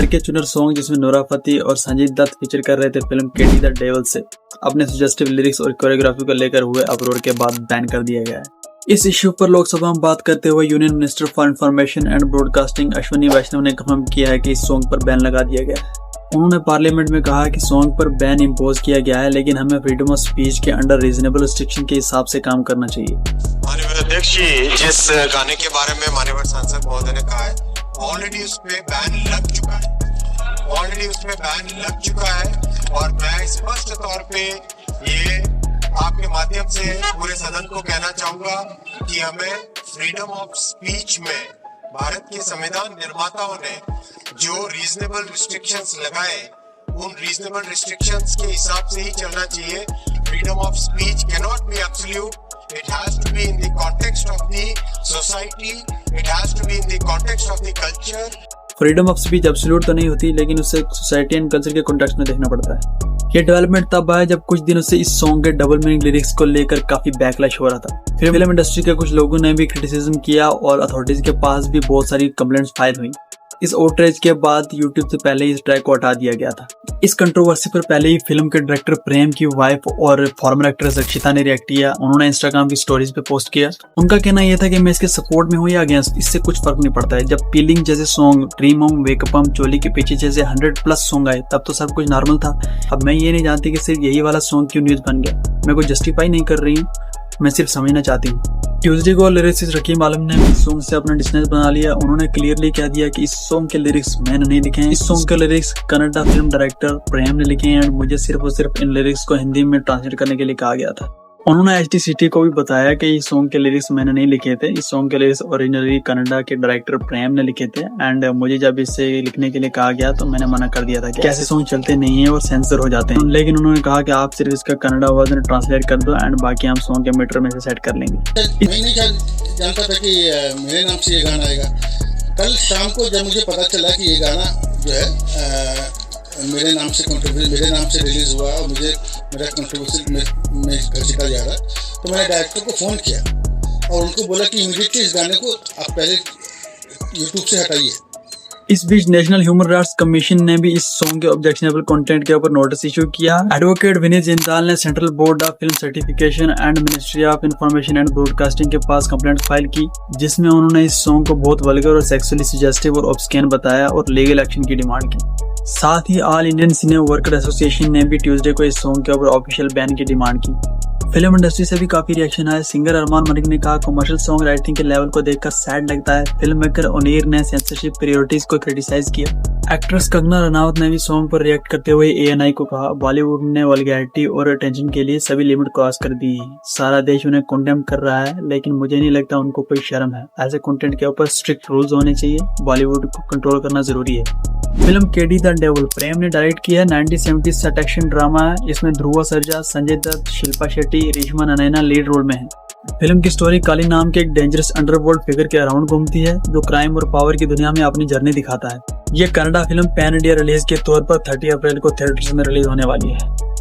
Are के चुनर song जिसमें नोरा फतेही और संजय दत्त फीचर कर रहे थे फिल्म केडी द डेविल से अपने सजेस्टिव लिरिक्स और कोरियोग्राफी को लेकर हुए अपलोड के बाद बैन कर दिया गया है। इस इश्यू पर लोकसभा में बात करते हुए union minister for information and broadcasting Ashwini Vaishnaw ने कंफर्म किया है कि इस सॉन्ग पर बैन लगा दिया गया है। उन्होंने पार्लियामेंट में कहा कि सॉन्ग पर बैन इम्पोज किया गया है, लेकिन हमें फ्रीडम ऑफ स्पीच के अंडर रीजनेबल रिस्ट्रिक्शन के हिसाब से काम करना चाहिए। माननीय अध्यक्ष जी, जिस गाने के बारे में माननीय सांसद महोदय ने कहा है, ऑलरेडी उस पे बैन लग चुका है, और मैं स्पष्ट तौर पे ये आपके माध्यम से पूरे सदन को कहना चाहूंगा कि हमें फ्रीडम ऑफ स्पीच में भारत के संविधान निर्माताओं ने जो रीजनेबल रिस्ट्रिक्शंस लगाए, उन रीजनेबल रिस्ट्रिक्शंस के हिसाब से ही चलना चाहिए। Freedom of speech can not be absolute, it has to be in the context of the society, it has to be in the context of the culture। Freedom of speech absolute तो नहीं होती, लेकिन उसे society and culture के context में देखना पड़ता है। ये डेवलपमेंट तब आया जब कुछ दिनों से इस सॉन्ग के डबल मीनिंग लिरिक्स को लेकर काफी बैकलैश हो रहा था। फिल्म इंडस्ट्री के कुछ लोगों ने भी क्रिटिसिज्म किया और अथॉरिटीज के पास भी बहुत सारी कंप्लेंट्स फाइल हुई। इस आउटरीच के बाद यूट्यूब से पहले ही इस ट्रैक को हटा दिया गया था। इस कंट्रोवर्सी पर पहले ही फिल्म के डायरेक्टर प्रेम की वाइफ और फॉर्मर एक्ट्रेस रक्षिता ने रिएक्ट किया। उन्होंने इंस्टाग्राम की स्टोरीज पे पोस्ट किया। उनका कहना यह था कि मैं इसके सपोर्ट में हूँ या अगेंस्ट, इससे कुछ फर्क नहीं पड़ता है। जब पीलिंग जैसे सॉन्ग, ड्रीम होम, वेकअप हम, चोली के पीछे जैसे 100+ सॉन्ग आए तब तो सब कुछ नॉर्मल था। अब मैं ये नहीं जानती कि सिर्फ यही वाला सॉन्ग क्यों न्यूज बन गया। मैं कोई जस्टिफाई नहीं कर रही हूँ, मैं सिर्फ समझना चाहती हूँ। ट्यूजडे को लिरिक्स रकीम आलम ने इस सॉन्ग से अपना डिस्टेंस बना लिया। उन्होंने क्लियरली कह दिया कि इस सॉन्ग के लिरिक्स मैंने नहीं लिखे हैं। इस सॉन्ग के लिरिक्स कन्नड़ा फिल्म डायरेक्टर प्रेम ने लिखे हैं और मुझे सिर्फ और सिर्फ इन लिरिक्स को हिंदी में ट्रांसलेट करने के लिए कहा गया था। उन्होंने HTCT को भी बताया कि इस सॉन्ग के लिरिक्स मैंने नहीं लिखे थे। इस सॉन्ग के लिरिक्स ओरिजिनली कन्नड़ा के डायरेक्टर प्रेम ने लिखे थे एंड मुझे जब इसे लिखने के लिए कहा गया तो मैंने मना कर दिया था कि ऐसे सॉन्ग चलते नहीं है और सेंसर हो जाते हैं। लेकिन उन्होंने कहा कि आप सिर्फ इसका कन्नड़ा वर्जन ट्रांसलेट कर दो एंड बाकी हम सॉन्ग के मीटर में से सेट कर लेंगे। मैं नहीं जानता था कि मेरे नाम से ये गाना आएगा। कल शाम को जब मुझे पता चला कि ये गाना जो है मेरे नाम से रिलीज हुआ और मुझे मेरा कंट्रीब्यूशन में घसीटा जा रहा, तो मैंने डायरेक्टर को फ़ोन किया और उनको बोला कि इमीडिएटली इस गाने को आप पहले यूट्यूब से हटाइए। इस बीच नेशनल ह्यूमन राइट्स कमीशन ने भी इस सॉन्ग के ऑब्जेक्शनेबल कंटेंट के ऊपर नोटिस इशू किया। एडवोकेट विनीत जिंदाल ने central board of film certification and ministry of information and broadcasting के पास कंप्लेंट फाइल की, जिसमें उन्होंने इस सॉन्ग को बहुत वल्गर और सेक्सुअली सजेस्टिव और ऑब्स्कैन बताया और लीगल एक्शन की डिमांड की। साथ ही ऑल इंडियन सिने वर्कर एसोसिएशन ने भी ट्यूसडे को इस सॉन्ग के ऊपर ऑफिशियल बैन की डिमांड की। फिल्म इंडस्ट्री से भी काफी रिएक्शन आए। सिंगर अरमान मलिक ने कहा कमर्शियल सॉन्ग राइटिंग के लेवल को देखकर सैड लगता है। फिल्म मेकर ओनीर ने सेंसरशिप प्रायोरिटीज को क्रिटिसाइज किया। एक्ट्रेस कंगना रनावत ने भी सॉन्ग पर रिएक्ट करते हुए ANI को कहा बॉलीवुड ने वल्गैरिटी और अटेंशन के लिए सभी लिमिट क्रॉस कर दी है। सारा देश उन्हें कंडेम कर रहा है, लेकिन मुझे नहीं लगता उनको कोई शर्म है। ऐसे कंटेंट के ऊपर स्ट्रिक्ट रूल्स होने चाहिए। बॉलीवुड को कंट्रोल करना जरूरी है। फिल्म केडी द डेविल प्रेम ने डायरेक्ट किया। 1970s सेट एक्शन ड्रामा है। इसमें ध्रुव सर्जा, संजय दत्त, शिल्पा शेट्टी, रेशमा ननैना लीड रोल में है। फिल्म की स्टोरी काली नाम के एक डेंजरस अंडरवर्ल्ड फिगर के अराउंड घूमती है, जो क्राइम और पावर की दुनिया में अपनी जर्नी दिखाता है। ये Kannada film pan India release के तौर पर 30 अप्रैल को थिएटर्स में रिलीज होने वाली है।